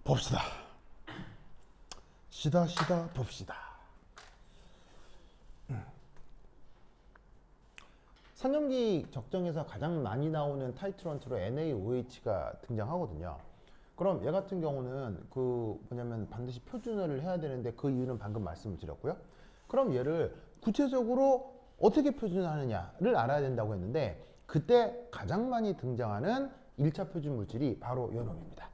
봅시다. 시다 봅시다. 선형기 적정에서 가장 많이 나오는 타이틀런트로 NaOH가 등장하거든요. 그럼 얘 같은 경우는 그 뭐냐면 반드시 표준어를 해야 되는데 그 이유는 방금 말씀을 드렸고요. 그럼 얘를 구체적으로 어떻게 표준화하느냐를 알아야 된다고 했는데 그때 가장 많이 등장하는 1차 표준 물질이 바로 이 놈입니다.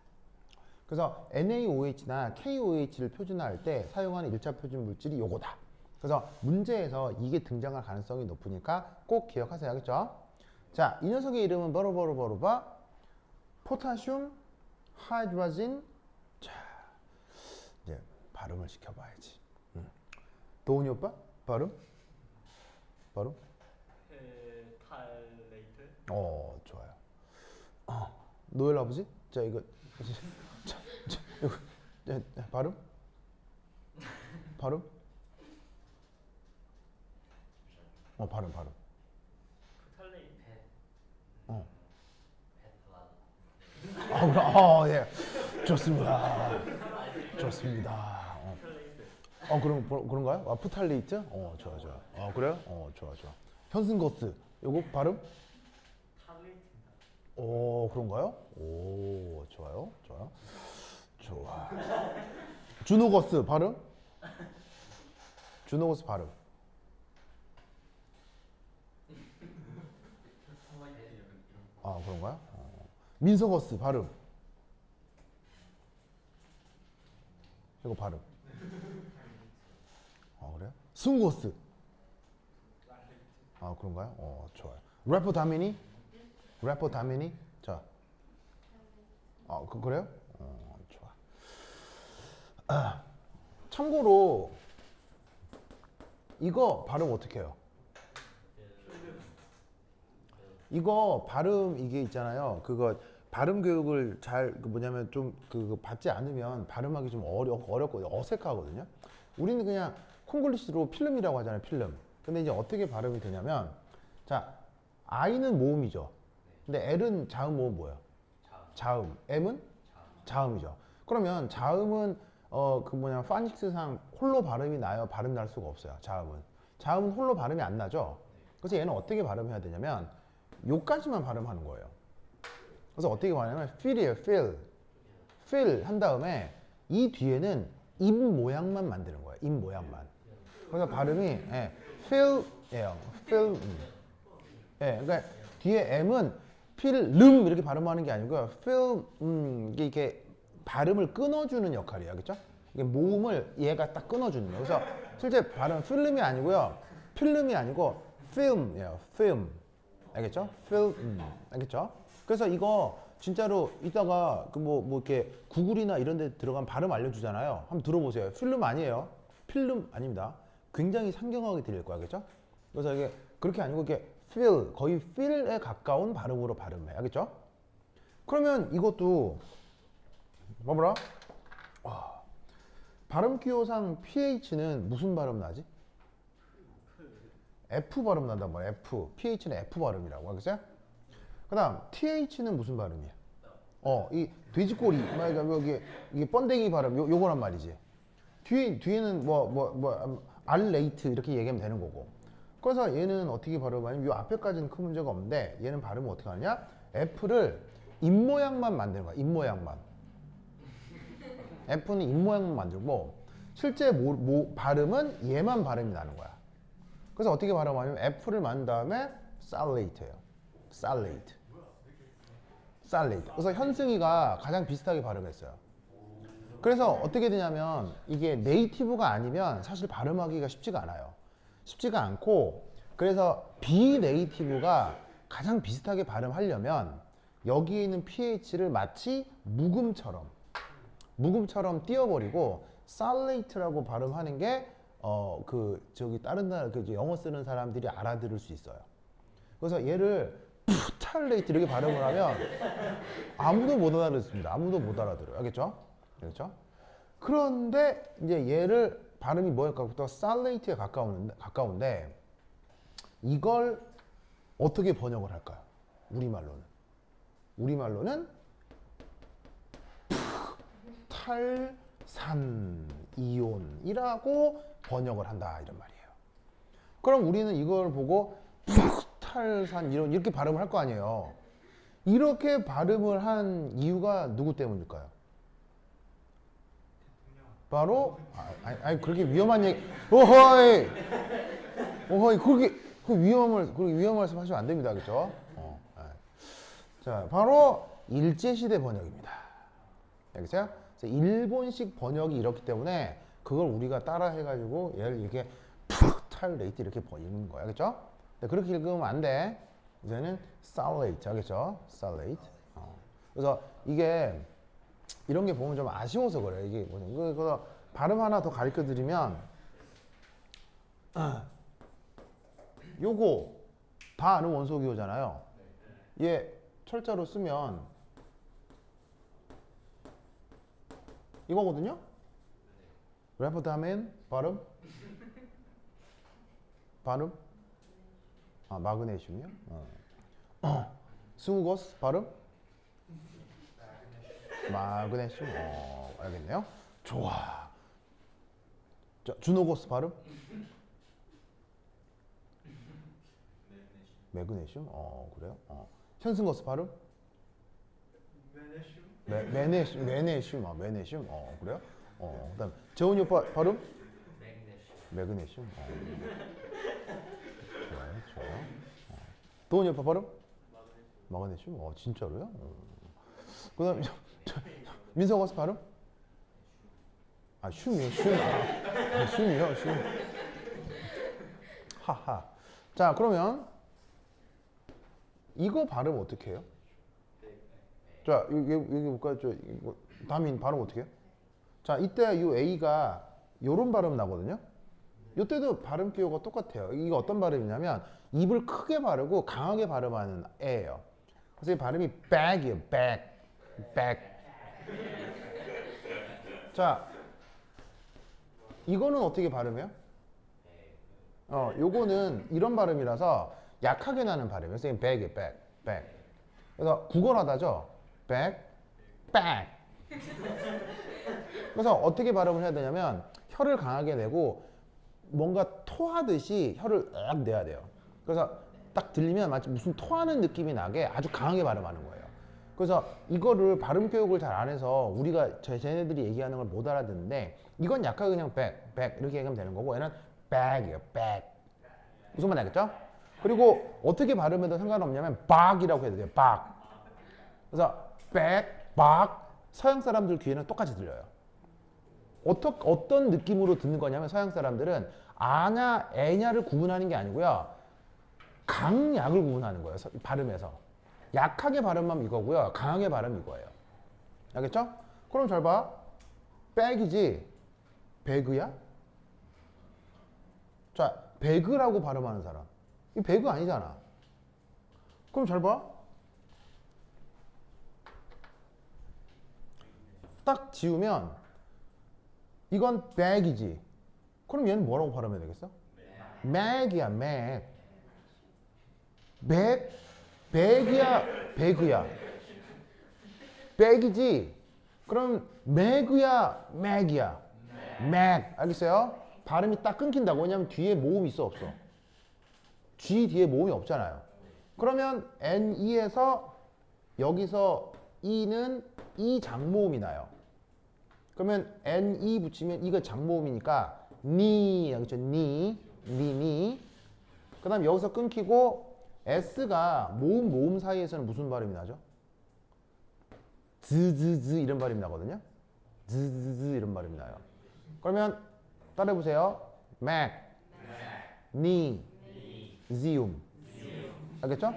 그래서 NaOH나 KOH를 표준화할 때 사용하는 1차 표준 물질이 요거다. 그래서 문제에서 이게 등장할 가능성이 높으니까 꼭 기억하세요. 알겠죠? 자, 이 녀석의 이름은 버르버르버르바 포타슘 하이드라진. 자, 이제 발음을 시켜봐야지. 도훈이 오빠? 발음? 발음? 페탈레이트. 좋아요. 노엘 아버지? 자, 이거 이거 발음? 발음? 발음. 페탈레이트. 예. 좋습니다. 그런가요? 푸탈레이트? 좋아. 그래요? 좋아. 현승거스. 요거 발음? 탈레이트입니다. 그런가요? 좋아요. 주노거스 발음? 주노거스 발음. 그런가요? 민서거스 발음. 이거 발음. 그래요? 승거스. 그런가요? 좋아요. 래퍼 다미니? 자. 그래요? 좋아. 참고로 이거 발음 어떻게 해요? 이거 발음 이게 있잖아요. 그거 발음 교육을 잘 뭐냐면 좀 그 받지 않으면 발음하기 좀 어렵고 어색하거든요. 우리는 그냥 콩글리시로 필름이라고 하잖아요. 필름. 근데 이제 어떻게 발음이 되냐면 자, I는 모음이죠. 근데 L은 자음 모음 뭐예요? 자음. M은 자음이죠. 그러면 자음은 파닉스상 홀로 발음이 나요? 발음 날 수가 없어요. 자음은 홀로 발음이 안 나죠. 그래서 얘는 어떻게 발음해야 되냐면 요까지만 발음하는 거예요. 그래서 어떻게 말하냐면 feel이에요. feel 한 다음에 이 뒤에는 입 모양만 만드는 거예요. 입 모양만. 그래서 발음이 feel예요. feel. 그러니까 뒤에 M은 feel 이렇게 발음하는 게 아니고요. feel 이게 발음을 끊어주는 역할이에요. 알겠죠? 이게 모음을 얘가 딱 끊어주는 거예요. 그래서 실제 발음은 필름이 아니고요. 필름이 아니고 film이에요. film. 알겠죠? film. 알겠죠? 그래서 이거 진짜로 이따가 뭐 이렇게 구글이나 이런 데 들어가면 발음 알려주잖아요. 한번 들어보세요. 필름 아니에요. 필름 아닙니다. 굉장히 상경하게 들릴 거야. 알겠죠? 그래서 이게 그렇게 아니고 이렇게 feel, 거의 feel에 가까운 발음으로 발음해. 알겠죠? 그러면 이것도 뭐라? 발음 기호상 pH는 무슨 발음 나지? F 발음 난단 말이야. F. pH는 F 발음이라고. 알겠어요? 그 다음 TH는 무슨 발음이야? 이 돼지꼬리, 이게 번데기 발음, 요거란 말이지. 뒤에는 알레이트 이렇게 얘기하면 되는 거고. 그래서 얘는 어떻게 발음하냐면 요 앞에까지는 큰 문제가 없는데 얘는 발음을 어떻게 하느냐? F를 입 모양만 만드는 거야. 입 모양만. F는 입 모양만 만들고 실제 발음은 얘만 발음이 나는 거야. 그래서 어떻게 발음하냐면 F를 만든 다음에 살레이트예요. 살레이트. 그래서 현승이가 가장 비슷하게 발음했어요. 그래서 어떻게 되냐면 이게 네이티브가 아니면 사실 발음하기가 쉽지가 않아요. 쉽지가 않고 그래서 비네이티브가 가장 비슷하게 발음하려면 여기에 있는 pH를 마치 묵음처럼 띄워버리고 살레이트라고 발음하는 게 다른 나라 영어 쓰는 사람들이 알아들을 수 있어요. 그래서 얘를 푸탈레이트 이렇게 발음을 하면 아무도 못 알아듣습니다. 아무도 못 알아들어요. 알겠죠? 그런데 이제 얘를 발음이 뭐일까? 또 살레이트에 가까운데 이걸 어떻게 번역을 할까요? 우리말로는 부탈산이온이라고 번역을 한다 이런 말이에요. 그럼 우리는 이걸 보고 부탈산 이렇게 발음을 할 거 아니에요. 이렇게 발음을 한 이유가 누구 때문일까요? 바로 아니 그렇게 위험한 얘기 어허이 그렇게 위험한 말씀하시면 안 됩니다, 그렇죠? 자, 바로 일제시대 번역입니다. 알겠어요? 그래서 일본식 번역이 이렇기 때문에 그걸 우리가 따라 해가지고 얘를 이렇게 푸탈레이트 이렇게 읽는 거야, 그렇죠? 그렇게 읽으면 안 돼. 이제는 살레이트, 알겠죠? 살레이트. 그래서 이게 이런 게 보면 좀 아쉬워서 그래. 이게 뭐냐? 그래서 발음 하나 더 가르쳐 드리면, 요거 다 아는 원소 기호잖아요. 얘 철자로 쓰면 이거거든요. 레퍼다멘 발음? 마그네슘이요? 스무고스 발음? 마그네슘. 알겠네요. 좋아. 자, 주노고스 발음? 매그네슘? 그래요? 현승거스 발음? 매네슘. 매네슘. 그래요? 그다음 재훈이 오빠 발음? 매그네슘. 좋아요. 도훈이 오빠 발음? 마그네슘. 진짜로요? 그다음 민석거스 발음? 슘이요. 슘이요. 슘. 하하. 자, 그러면 이거 발음 어떻게 해요? 자, 여기 볼까요? 다민 발음 어떻게 해요? 자, 이때 이 A가 요런 발음 나거든요. 이때도 발음 기호가 똑같아요. 이거 어떤 발음이냐면 입을 크게 바르고 강하게 발음하는 애예요. 그래서 이 발음이 bag이에요. bag. 자, 이거는 어떻게 발음해요? 요거는 이런 발음이라서 약하게 나는 발음이에요. 그래서 bag이에요. bag. 그래서 구걸하다죠. bag. 그래서 어떻게 발음을 해야 되냐면 혀를 강하게 내고 뭔가 토하듯이 혀를 악 내야 돼요. 그래서 딱 들리면 마치 무슨 토하는 느낌이 나게 아주 강하게 발음하는 거예요. 그래서 이거를 발음 교육을 잘 안 해서 우리가 쟤네들이 얘기하는 걸 못 알아듣는데 이건 약하게 그냥 bag 이렇게 얘기하면 되는 거고 얘는 bag이에요. bag. 무슨 말 알겠죠? 그리고 어떻게 발음해도 상관없냐면 bag이라고 해도 돼요. bag. 그래서 bag, bag 서양 사람들 귀에는 똑같이 들려요. 어떤 느낌으로 듣는 거냐면 서양 사람들은 아냐, 애냐를 구분하는 게 아니고요. 강약을 구분하는 거예요. 발음에서. 약하게 발음하면 이거고요. 강하게 발음은 이거예요. 알겠죠? 그럼 잘 봐. 백이지 배그야? 자, 배그라고 발음하는 사람. 이 배그 아니잖아. 그럼 잘 봐. 딱 지우면 이건 백이지. 그럼 얘는 뭐라고 발음해야 되겠어? 맥이야, 맥. 백이야, 배그야. 백이지. 그럼 맥이야, 맥이야. 맥. 알겠어요? 발음이 딱 끊긴다고. 왜냐면 뒤에 모음이 있어, 없어? G 뒤에 모음이 없잖아요. 그러면 NE에서 여기서 E는 E 장모음이 나요. 그러면 NE 붙이면 이거 장모음이니까 니, 그렇죠? 니. 그 다음 여기서 끊기고 S가 모음 사이에서는 무슨 발음이 나죠? 즈즈즈 이런 발음이 나거든요. 즈즈즈 이런 발음이 나요. 그러면 따라해보세요. 맥, 니, 지움. 알겠죠?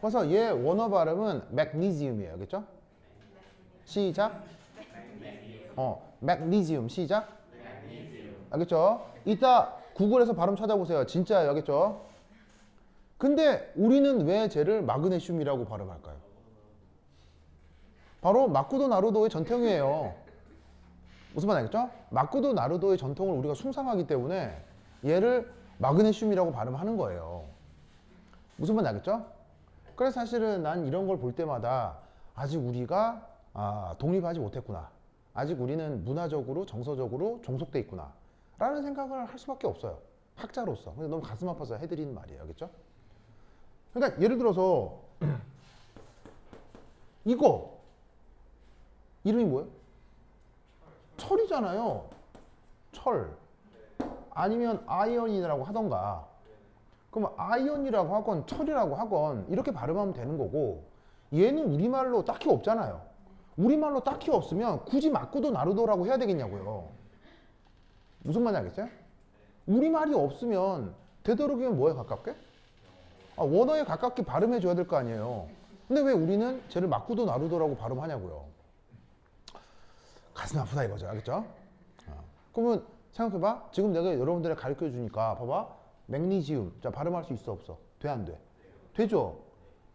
그래서 얘 원어 발음은 맥니지움이에요. 알겠죠? 시작. 맥니지움. 시작. 알겠죠? 이따 구글에서 발음 찾아보세요. 진짜예요. 알겠죠? 근데 우리는 왜 쟤를 마그네슘이라고 발음할까요? 바로 마쿠도 나루도의 전통이에요. 무슨 말 알겠죠? 마쿠도 나루도의 전통을 우리가 숭상하기 때문에 얘를 마그네슘이라고 발음하는 거예요. 무슨 말 알겠죠? 그래서 사실은 난 이런 걸 볼 때마다 아직 우리가 독립하지 못했구나. 아직 우리는 문화적으로 정서적으로 종속돼 있구나 라는 생각을 할 수밖에 없어요. 학자로서. 근데 너무 가슴 아파서 해드리는 말이에요. 알겠죠? 그러니까 예를 들어서 이거 이름이 뭐예요? 철이잖아요. 철. 아니면 아이언이라고 하던가. 그럼 아이언이라고 하건 철이라고 하건 이렇게 발음하면 되는 거고, 얘는 우리말로 딱히 없잖아요. 우리말로 딱히 없으면 굳이 마쿠도 나루도라고 해야 되겠냐고요. 무슨 말인지 알겠어요? 우리말이 없으면 되도록이면 뭐에 가깝게? 원어에 가깝게 발음해 줘야 될 거 아니에요. 근데 왜 우리는 쟤를 마쿠도 나루도라고 발음하냐고요. 가슴 아프다 이거죠. 알겠죠? 그러면 생각해봐. 지금 내가 여러분들에 가르쳐 주니까 봐봐. 맥니지움. 자, 발음할 수 있어 없어? 돼 안 돼? 되죠?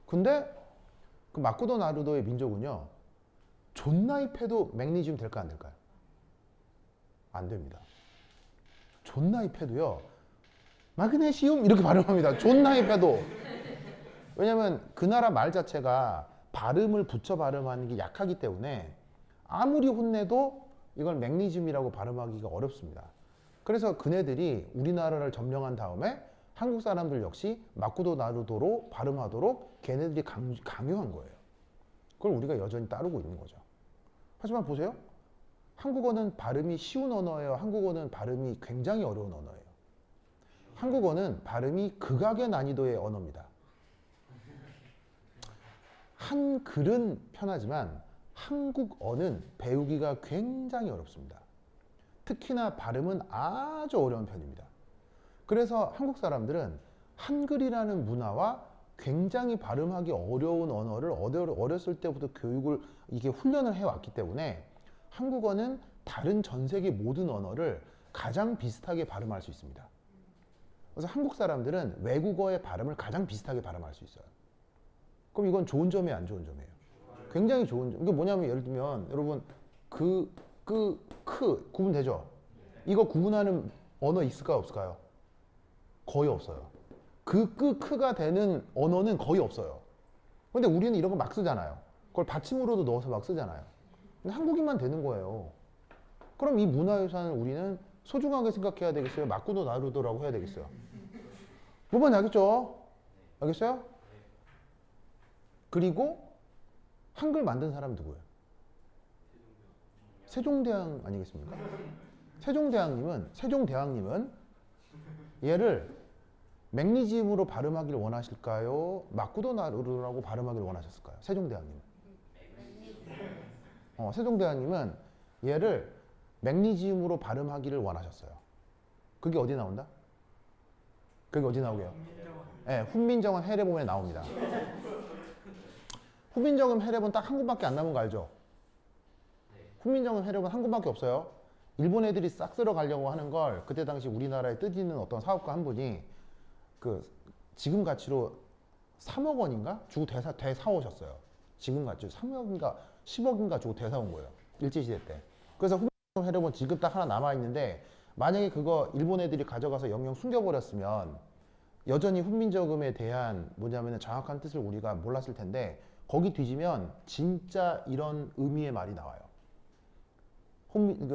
근데 그 마쿠도 나루도의 민족은요, 존나입해도 맥니지움 될까 안 될까요? 안 됩니다. 존나입해도요, 마그네시움 이렇게 발음합니다. 존나입해도. 왜냐면 그 나라 말 자체가 발음을 붙여 발음하는 게 약하기 때문에 아무리 혼내도 이걸 맥니즘이라고 발음하기가 어렵습니다. 그래서 그네들이 우리나라를 점령한 다음에 한국 사람들 역시 마쿠도 나루도로 발음하도록 걔네들이 강요한 거예요. 그걸 우리가 여전히 따르고 있는 거죠. 하지만 보세요. 한국어는 발음이 쉬운 언어예요. 한국어는 발음이 굉장히 어려운 언어예요. 한국어는 발음이 극악의 난이도의 언어입니다. 한글은 편하지만 한국어는 배우기가 굉장히 어렵습니다. 특히나 발음은 아주 어려운 편입니다. 그래서 한국 사람들은 한글이라는 문화와 굉장히 발음하기 어려운 언어를 어렸을 때부터 교육을 이게 훈련을 해왔기 때문에 한국어는 다른 전 세계 모든 언어를 가장 비슷하게 발음할 수 있습니다. 그래서 한국 사람들은 외국어의 발음을 가장 비슷하게 발음할 수 있어요. 그럼 이건 좋은 점이에요, 안 좋은 점이에요? 굉장히 좋은 점. 이게 뭐냐면 예를 들면 여러분 구분되죠? 이거 구분하는 언어 있을까요, 없을까요? 거의 없어요. 크가 되는 언어는 거의 없어요. 근데 우리는 이런 거 막 쓰잖아요. 그걸 받침으로도 넣어서 막 쓰잖아요. 근데 한국인만 되는 거예요. 그럼 이 문화유산을 우리는 소중하게 생각해야 되겠어요? 마쿠도 나루도라고 해야 되겠어요? 뭔지 알겠죠? 알겠어요? 그리고 한글 만든 사람 누구예요? 세종대왕 아니겠습니까? 세종대왕님은 얘를 맥니즘으로 발음하기를 원하실까요? 마쿠도 나루도라고 발음하기를 원하셨을까요? 세종대왕님은. 세종대왕님은 얘를 맥니즘으로 발음하기를 원하셨어요. 그게 어디 나온다? 그게 어디 나오게요? 네, 훈민정음 해례본에 나옵니다. 훈민정음 해례본 딱 한 군밖에 안 남은 거 알죠? 훈민정음 해례본 한 군밖에 없어요. 일본 애들이 싹 쓸어 가려고 하는 걸 그때 당시 우리나라에 뜻있는 어떤 사업가 한 분이 지금 가치로 3억 원인가 주고 되사오셨어요. 지금 가치로 3억인가 10억인가 주고 되사온 거예요. 일제시대 때. 그래서 훈민정음 해례본 지금 딱 하나 남아있는데 만약에 그거 일본 애들이 가져가서 영영 숨겨버렸으면 여전히 훈민정음에 대한 뭐냐면 정확한 뜻을 우리가 몰랐을 텐데 거기 뒤지면 진짜 이런 의미의 말이 나와요.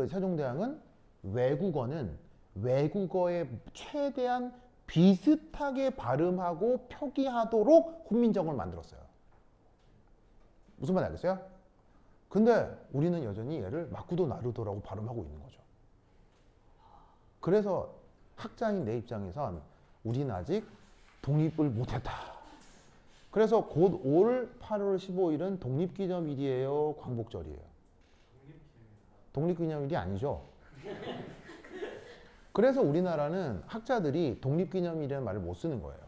세종대왕은 외국어는 외국어에 최대한 비슷하게 발음하고 표기하도록 훈민정음을 만들었어요. 무슨 말인지 알겠어요? 근데 우리는 여전히 얘를 마쿠도 나루도라고 발음하고 있는 거죠. 그래서 학자인 내 입장에선 우리는 아직 독립을 못했다. 그래서 곧 올 8월 15일은 독립기념일이에요, 광복절이에요? 독립기념일이 아니죠. 그래서 우리나라는 학자들이 독립기념일이라는 말을 못 쓰는 거예요.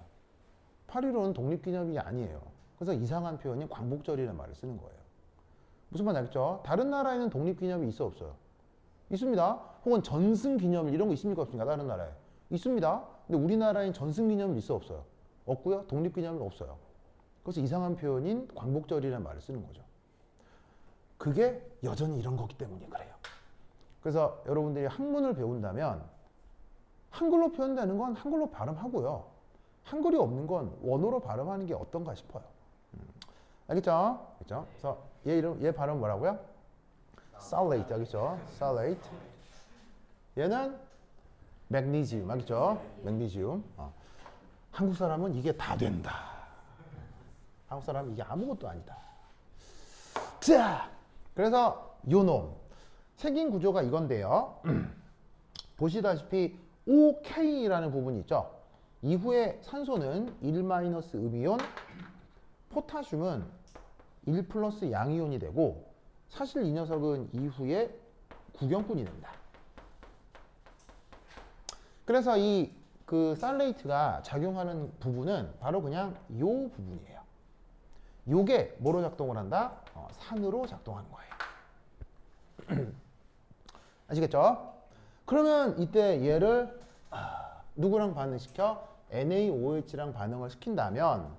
8.15는 독립기념일이 아니에요. 그래서 이상한 표현이 광복절이라는 말을 쓰는 거예요. 무슨 말인지 알겠죠? 다른 나라에는 독립기념일이 있어 없어요? 있습니다. 혹은 전승기념일 이런 거 있습니까 없습니까? 다른 나라에 있습니다. 근데 우리나라엔 전승기념일 있어 없어요? 없고요. 독립기념일 없어요. 그래서 이상한 표현인 광복절이라는 말을 쓰는 거죠. 그게 여전히 이런 거기 때문에 그래요. 그래서 여러분들이 한문을 배운다면 한글로 표현되는 건 한글로 발음하고요. 한글이 없는 건 원어로 발음하는 게 어떤가 싶어요. 알겠죠? 그래서 얘 발음 뭐라고요? 살레이트 알겠죠? 살레이트. 얘는 맥니지움 알겠죠? 맥니지움. 한국 사람은 이게 다 된다. 한국 사람은 이게 아무것도 아니다. 자, 그래서 요놈 생긴 구조가 이건데요. 보시다시피 OK라는 부분이 있죠. 이후에 산소는 1-음이온, 포타슘은 1 플러스 양이온이 되고, 사실 이 녀석은 이후에 구경꾼이 됩니다. 그래서 이 그 살레이트가 작용하는 부분은 바로 그냥 요 부분이에요. 요게 뭐로 작동을 한다? 산으로 작동하는 거예요. 아시겠죠? 그러면 이때 얘를 누구랑 반응시켜? NaOH랑 반응을 시킨다면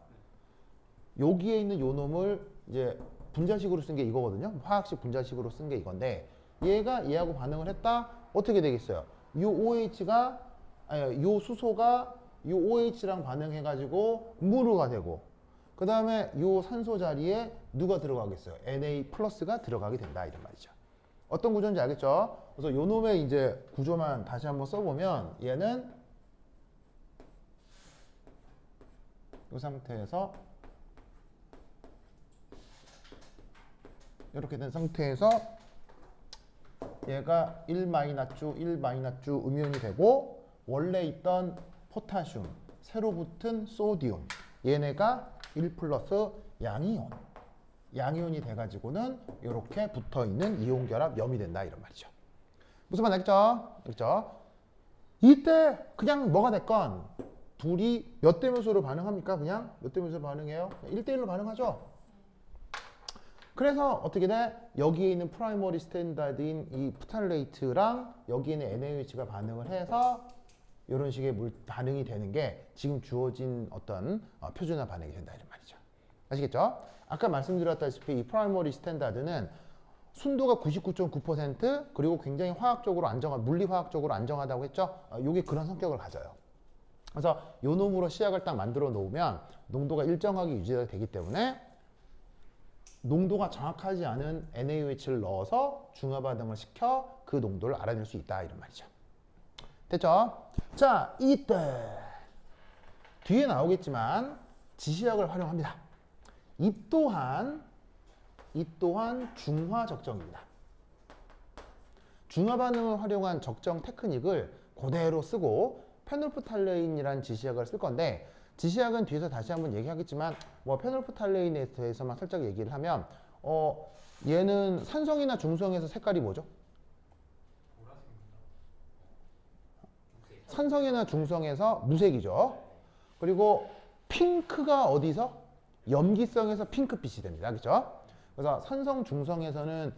여기에 있는 요 놈을 이제 분자식으로 쓴 게 이거거든요. 화학식 분자식으로 쓴 게 이건데 얘가 얘하고 반응을 했다? 어떻게 되겠어요? 요 OH가 아니, 요 수소가 요 OH랑 반응해가지고 무르가 되고, 그 다음에 요 산소 자리에 누가 들어가겠어요? Na 플러스가 들어가게 된다 이런 말이죠. 어떤 구조인지 알겠죠? 그래서 요 놈의 이제 구조만 다시 한번 써보면 얘는 이 상태에서 이렇게 된 상태에서 얘가 1-주 음이온이 되고, 원래 있던 포타슘, 새로 붙은 소디움, 얘네가 1 플러스 양이온이 돼가지고는 이렇게 붙어있는 이온결합 염이 된다 이런 말이죠. 무슨 말 알겠죠? 알겠죠? 이때 그냥 뭐가 됐건 둘이 몇 대 몇으로 반응합니까? 그냥 몇 대 몇으로 반응해요? 1대1로 반응하죠? 그래서 어떻게 돼? 여기에 있는 프라이머리 스탠다드인 이 프탈레이트랑 여기에 있는 NaOH가 반응을 해서 이런 식의 반응이 되는 게 지금 주어진 어떤 표준화 반응이 된다 이런 말이죠. 아시겠죠? 아까 말씀드렸다시피 이 프라이머리 스탠다드는 순도가 99.9% 그리고 굉장히 화학적으로 물리화학적으로 안정하다고 했죠? 이게 그런 성격을 가져요. 그래서 요 놈으로 시약을 딱 만들어 놓으면 농도가 일정하게 유지가 되기 때문에 농도가 정확하지 않은 NaOH를 넣어서 중화 반응을 시켜 그 농도를 알아낼 수 있다 이런 말이죠. 됐죠? 자, 이때 뒤에 나오겠지만 지시약을 활용합니다. 이 또한 중화 적정입니다. 중화 반응을 활용한 적정 테크닉을 그대로 쓰고 페놀프탈레인이라는 지시약을 쓸 건데, 지시약은 뒤에서 다시 한번 얘기하겠지만 뭐 페놀프탈레인에 대해서만 살짝 얘기를 하면 얘는 산성이나 중성에서 색깔이 뭐죠? 산성이나 중성에서 무색이죠. 그리고 핑크가 어디서? 염기성에서 핑크빛이 됩니다. 그렇죠? 그래서 산성, 중성에서는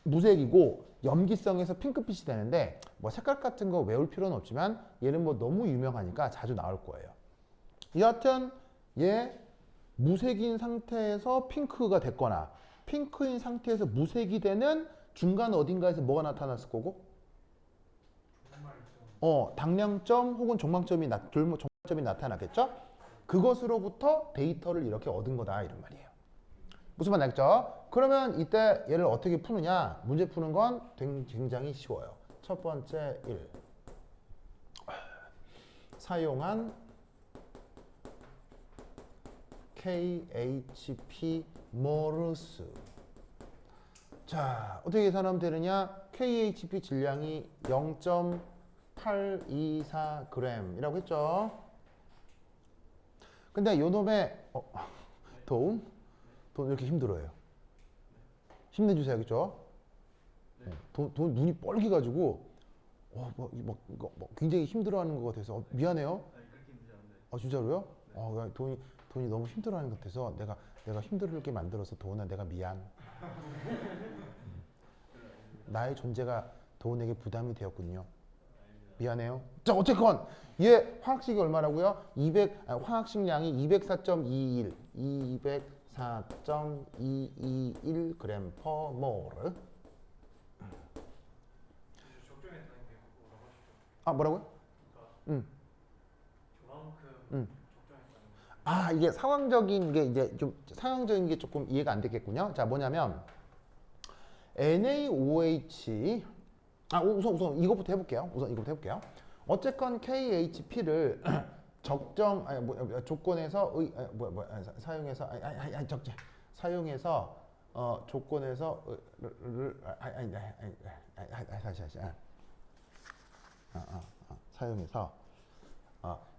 무색이고 염기성에서 핑크빛이 되는데 뭐 색깔 같은 거 외울 필요는 없지만 얘는 뭐 너무 유명하니까 자주 나올 거예요. 여하튼 얘 무색인 상태에서 핑크가 됐거나 핑크인 상태에서 무색이 되는 중간 어딘가에서 뭐가 나타났을 거고? 당량점 혹은 종말점이 나타났겠죠? 그것으로부터 데이터를 이렇게 얻은 거다 이런 말이에요. 무슨 말 알겠죠? 그러면 이때 얘를 어떻게 푸느냐? 문제 푸는 건 굉장히 쉬워요. 첫 번째 1. 사용한 KHP 모르스. 자, 어떻게 계산하면 되느냐? KHP 질량이 0.824g 이라고 했죠. 근데 요 놈의 돈 이렇게 힘들어요. 힘내주세요, 그죠? 돈 눈이 뻘개가지고 굉장히 힘들어하는 것 같아서 미안해요. 진짜로요? 돈이 너무 힘들어하는 것 같아서 내가 힘들게 만들어서 도훈아 내가 미안. 나의 존재가 도훈에게 부담이 되었군요. 미안해요. 자, 어쨌건 얘 화학식이 얼마라고요? 화학식량이 204.221 204.221g per mole. 뭐라고요? 그만큼 적정했다는 이게 상황적인 게 이제 좀 상황적인 게 조금 이해가 안 됐겠군요. 자, 뭐냐면 NaOH 우선 이것부터 해볼게요. 어쨌건 KHP를 적정 조건에서 사용해서 사용해서 조건에서 다시 사용해서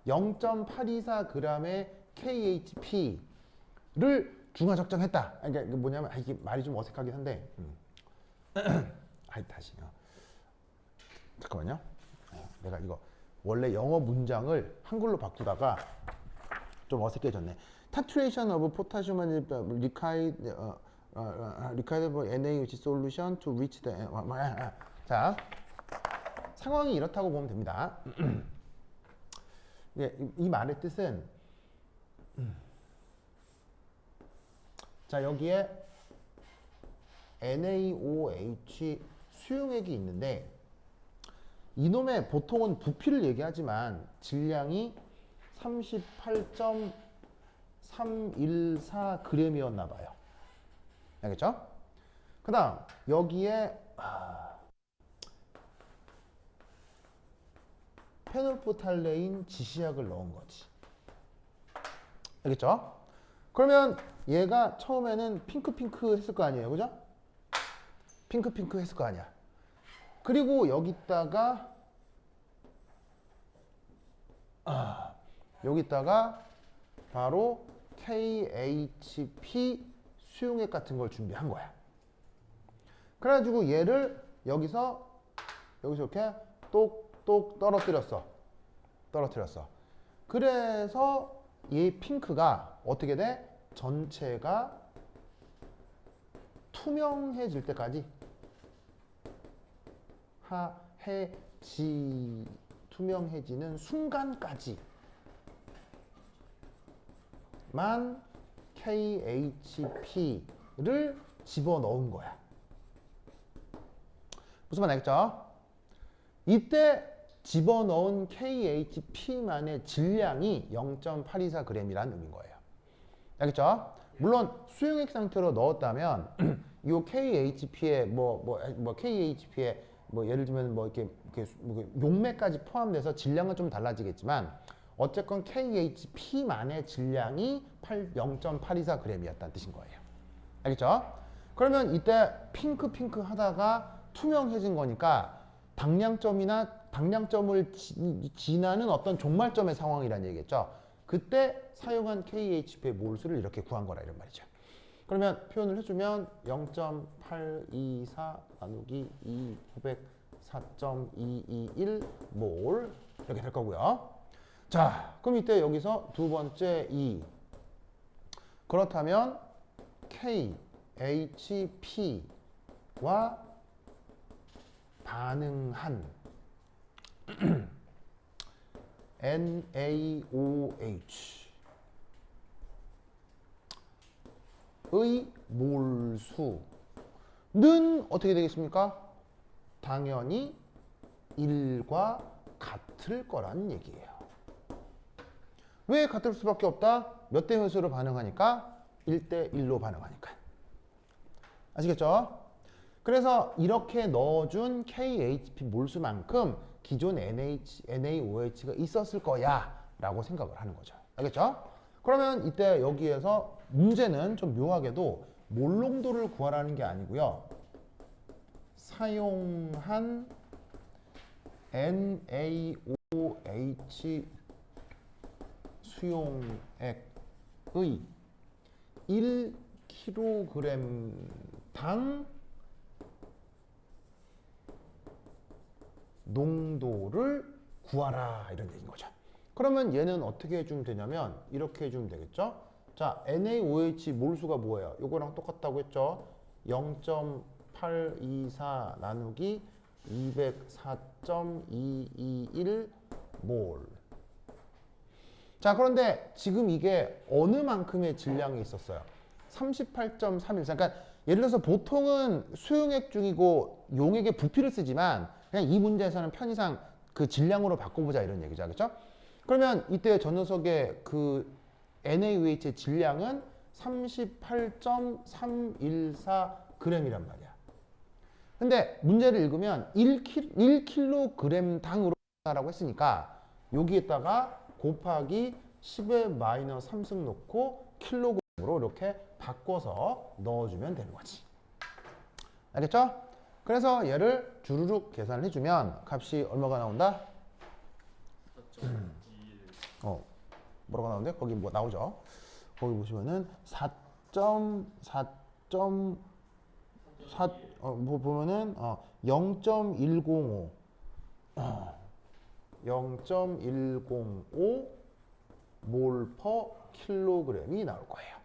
0.824g의 KHP를 중화 적정했다. 그러니까 이게 뭐냐면 이게 말이 좀 어색하긴 한데 다시 잠깐만요. 내가 이거 원래 영어 문장을 한글로 바꾸다가 좀 어색해졌네. Titration of potassium required NaOH solution to reach the 자, 상황이 이렇다고 보면 됩니다. 이 말의 뜻은 자, 여기에 NaOH 수용액이 있는데 이놈의 보통은 부피를 얘기하지만 질량이 38.314g이었나 봐요. 알겠죠? 그 다음 여기에 페놀프탈레인 지시약을 넣은 거지. 알겠죠? 그러면 얘가 처음에는 핑크 했을 거 아니에요. 그죠? 핑크 했을 거 아니야. 그리고 여기다가 바로 KHP 수용액 같은 걸 준비한 거야. 그래가지고 얘를 여기서 이렇게 똑똑 떨어뜨렸어. 그래서 이 핑크가 어떻게 돼? 전체가 투명해질 때까지 투명해지는 순간까지만 KHP를 집어넣은 거야. 무슨 말 알겠죠? 이때 집어넣은 KHP만의 질량이 0.824g이라는 의미인 거예요. 알겠죠? 물론 수용액 상태로 넣었다면 이 KHP에 KHP에 예를 들면 이렇게 용매까지 포함돼서 질량은 좀 달라지겠지만 어쨌건 KHP만의 질량이 0.824g이었다는 뜻인 거예요. 알겠죠? 그러면 이때 핑크 하다가 투명해진 거니까 당량점을 지나는 어떤 종말점의 상황이라는 얘기겠죠. 그때 사용한 KHP의 몰수를 이렇게 구한 거라 이런 말이죠. 그러면 표현을 해주면 0.824 나누기 4.221 몰 이렇게 될 거고요. 자, 그럼 이때 여기서 두 번째 그렇다면 KHP와 반응한 NaOH 의 몰수는 어떻게 되겠습니까? 당연히 1과 같을 거라는 얘기예요. 왜 같을 수밖에 없다? 몇 대 몇으로 반응하니까? 1대 1로 반응하니까. 아시겠죠? 그래서 이렇게 넣어준 KHP 몰수만큼 기존 NaOH가 있었을 거야 라고 생각을 하는 거죠. 알겠죠? 그러면 이때 여기에서 문제는 좀 묘하게도 몰농도를 구하라는 게 아니고요. 사용한 NaOH 수용액의 1kg당 농도를 구하라 이런 얘기인 거죠. 그러면 얘는 어떻게 해주면 되냐면 이렇게 해주면 되겠죠. 자, NaOH 몰수가 뭐예요? 요거랑 똑같다고 했죠. 0.824 나누기 204.221 몰. 자, 그런데 지금 이게 어느 만큼의 질량이 있었어요? 38.314. 그러니까 예를 들어서 보통은 수용액 중이고 용액의 부피를 쓰지만 그냥 이 문제에서는 편의상 그 질량으로 바꿔보자 이런 얘기죠. 알겠죠? 그러면 이때 저 녀석의 그 NaOH의 질량은 38.314g이란 말이야. 근데 문제를 읽으면 1kg 당으로 라고 했으니까 여기에다가 곱하기 10의 마이너스 3승 놓고 킬로그램으로 이렇게 바꿔서 넣어주면 되는 거지. 알겠죠? 그래서 얘를 주르륵 계산을 해주면 값이 얼마가 나온다? 뭐라고 나오는데? 거기 뭐 나오죠? 거기 보시면은 4.4. 뭐 보면은 0.105 몰 퍼 킬로그램이 나올 거예요.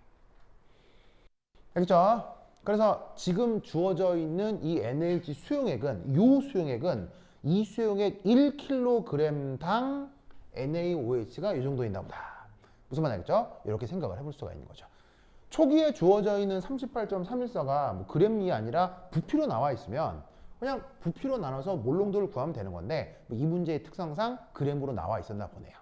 알겠죠? 그래서 지금 주어져 있는 이 NaOH 수용액은 이 수용액 1kg당 NaOH가 이 정도 있나 보다. 무슨 말 알겠죠? 이렇게 생각을 해볼 수가 있는 거죠. 초기에 주어져 있는 38.314가 뭐 그램이 아니라 부피로 나와 있으면 그냥 부피로 나눠서 몰농도를 구하면 되는 건데 이 문제의 특성상 그램으로 나와 있었나 보네요.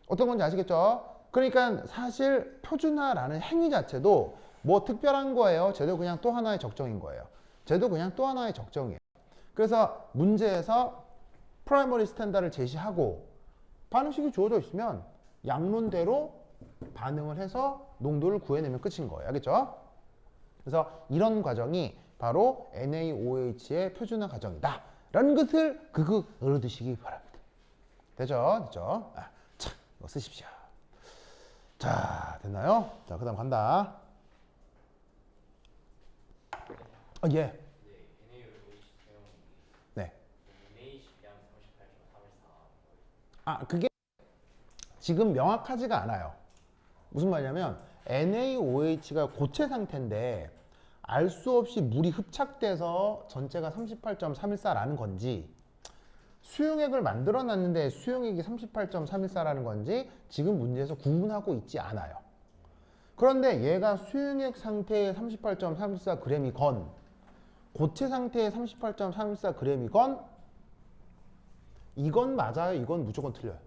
어떤 건지 아시겠죠? 그러니까 사실 표준화라는 행위 자체도 뭐 특별한 거예요. 쟤도 그냥 또 하나의 적정인 거예요. 쟤도 그냥 또 하나의 적정이에요. 그래서 문제에서 프라이머리 스탠다드를 제시하고 반응식이 주어져 있으면 양론대로 반응을 해서 농도를 구해내면 끝인 거예요. 알겠죠? 그래서 이런 과정이 바로 NaOH의 표준화 과정이다 라는 것을 알아두시기 바랍니다. 되죠? 됐죠? 자, 이거 쓰십시오. 자, 됐나요? 자, 그 다음 간다. 예. 네. 그게 지금 명확하지가 않아요. 무슨 말이냐면 NaOH가 고체 상태인데 알 수 없이 물이 흡착돼서 전체가 38.314라는 건지 수용액을 만들어 놨는데 수용액이 38.314라는 건지 지금 문제에서 구분하고 있지 않아요. 그런데 얘가 수용액 상태의 38.314g이건 고체 상태의 38.314g이건 이건 맞아요, 이건 무조건 틀려요.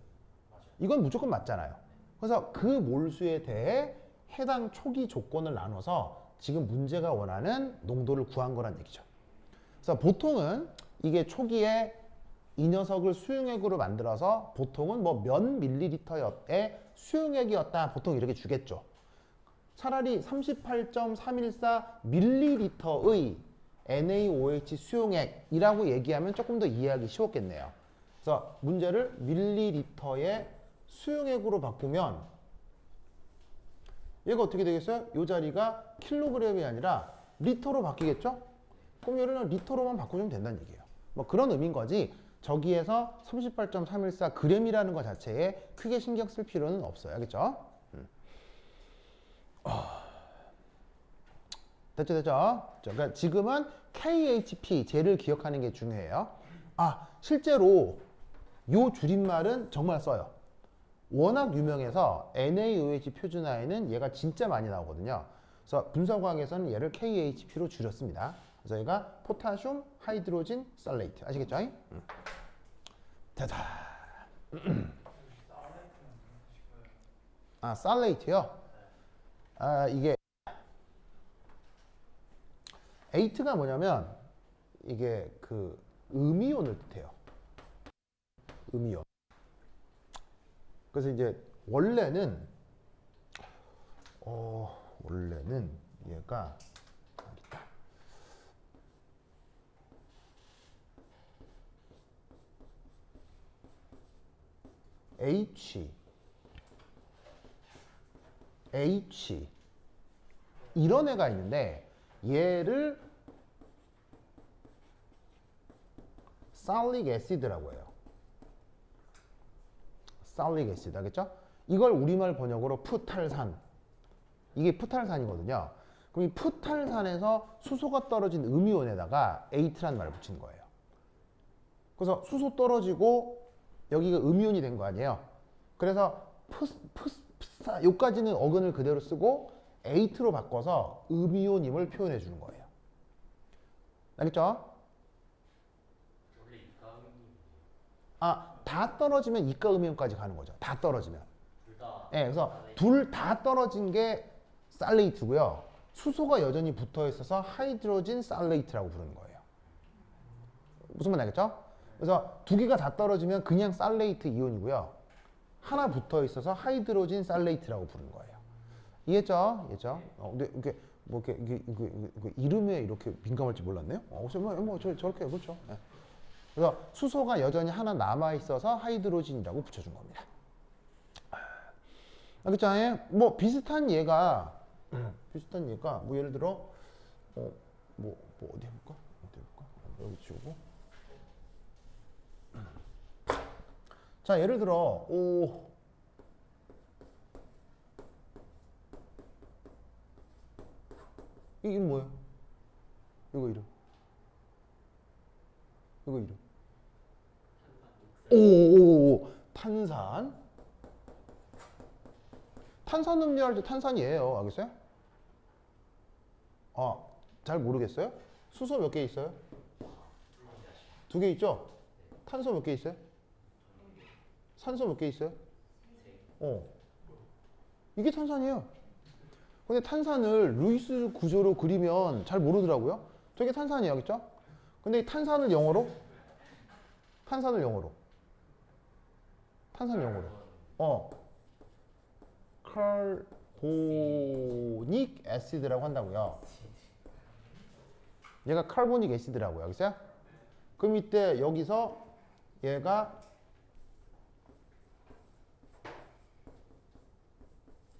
이건 무조건 맞잖아요. 그래서 그 몰수에 대해 해당 초기 조건을 나눠서 지금 문제가 원하는 농도를 구한 거란 얘기죠. 그래서 보통은 이게 초기에 이 녀석을 수용액으로 만들어서 보통은 뭐 몇 밀리리터의 수용액이었다 보통 이렇게 주겠죠. 차라리 38.314 밀리리터의 NaOH 수용액이라고 얘기하면 조금 더 이해하기 쉬웠겠네요. 그래서 문제를 밀리리터의 수용액으로 바꾸면 얘가 어떻게 되겠어요? 이 자리가 킬로그램이 아니라 리터로 바뀌겠죠? 그럼 얘를 리터로만 바꾸면 된다는 얘기예요. 뭐 그런 의미인 거지 저기에서 38.314 g이라는 것 자체에 크게 신경 쓸 필요는 없어요. 알겠죠? 됐죠? 그러니까 지금은 KHP, 쟤를 기억하는 게 중요해요. 실제로 요 줄임말은 정말 써요. 워낙 유명해서 NaOH 표준화에는 얘가 진짜 많이 나오거든요. 그래서 분석과학에서는 얘를 KHP로 줄였습니다. 그래서 얘가 포타슘 하이드로진 살레이트. 아시겠죠? 자자. 살레이트요? 이게 에이트가 뭐냐면 이게 그 음이온을 뜻해요. 음이온. 그래서 이제 원래는 얘가 여기 있다. H 이런 애가 있는데 얘를 살릭 애시드라고 해요. 살릭 애시드 알겠죠? 이걸 우리말 번역으로 푸탈산. 이게 푸탈산이거든요. 그럼 이 푸탈산에서 수소가 떨어진 음이온에다가 에이트라는 말을 붙이는 거예요. 그래서 수소 떨어지고 여기가 음이온이 된 거 아니에요. 그래서 여기까지는 어근을 그대로 쓰고 에이트로 바꿔서 음이온임을 표현해 주는 거예요. 알겠죠? 원래 이가음이 다 떨어지면 이가 음이온까지 가는 거죠. 다 떨어지면. 둘 다. 예, 그래서 둘 다 떨어진 게 살레이트고요. 수소가 여전히 붙어 있어서 하이드로진 살레이트라고 부르는 거예요. 무슨 말 알겠죠? 그래서 두 개가 다 떨어지면 그냥 살레이트 이온이고요. 하나 붙어 있어서 하이드로진 살레이트라고 부르는 거예요. 이해했죠? 이해했죠? 근데 이게 뭐 이게 이름에 이렇게 민감할지 몰랐네요. 저렇게 그렇죠. 예. 그래서 수소가 여전히 하나 남아 있어서 하이드로진이라고 붙여준 겁니다. 그렇죠? 뭐 비슷한 예가 뭐 예를 들어 뭐 어디 해볼까? 여기 지우고. 자, 예를 들어 이 이름 뭐예요? 이거 이름. 탄산. 탄산음료 할 때 탄산이에요. 알겠어요? 잘 모르겠어요? 수소 몇 개 있어요? 2개 있죠? 탄소 몇 개 있어요? 산소 몇 개 있어요? 이게 탄산이에요. 근데 탄산을 루이스 구조로 그리면 잘 모르더라고요. 저게 탄산이에요. 알겠죠? 근데 이 탄산을 영어로? 카보닉 애시드라고 한다고요. 얘가 카보닉 애시드라고요. 알겠어요? 그럼 이때 여기서 얘가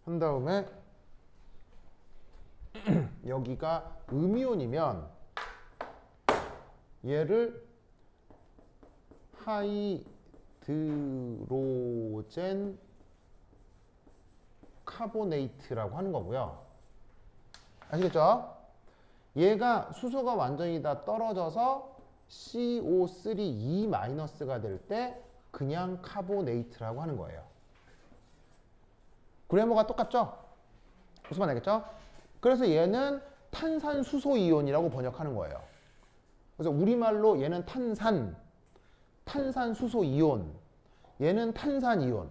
한 다음에 여기가 음이온이면 얘를 하이드로젠 카보네이트라고 하는 거고요. 아시겠죠? 얘가 수소가 완전히 다 떨어져서 CO3E-가 될 때 그냥 카보네이트라고 하는 거예요. 그래머가 똑같죠? 무슨 말 알겠죠? 그래서 얘는 탄산수소이온이라고 번역하는 거예요. 그래서 우리말로 얘는 탄산수소이온, 얘는 탄산이온.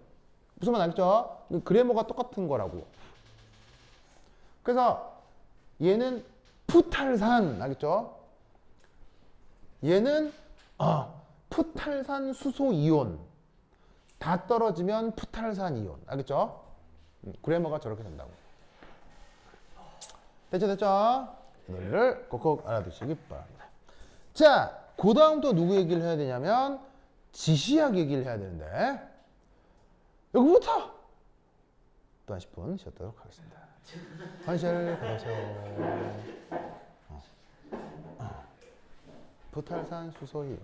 무슨 말 알겠죠? 그래머가 똑같은 거라고. 그래서 얘는 푸탈산, 알겠죠? 얘는 푸탈산수소이온. 다 떨어지면 푸탈산이온. 알겠죠? 그래머가 저렇게 된다고. 됐죠? 이를 꼭꼭 알아두시기 바랍니다. 자, 그 다음 또 누구 얘기를 해야 되냐면 지시약 얘기를 해야 되는데 여기부터 또 한 10분 쉬었도록 하겠습니다. 환시를 받으세요. 부탈산 수소이온.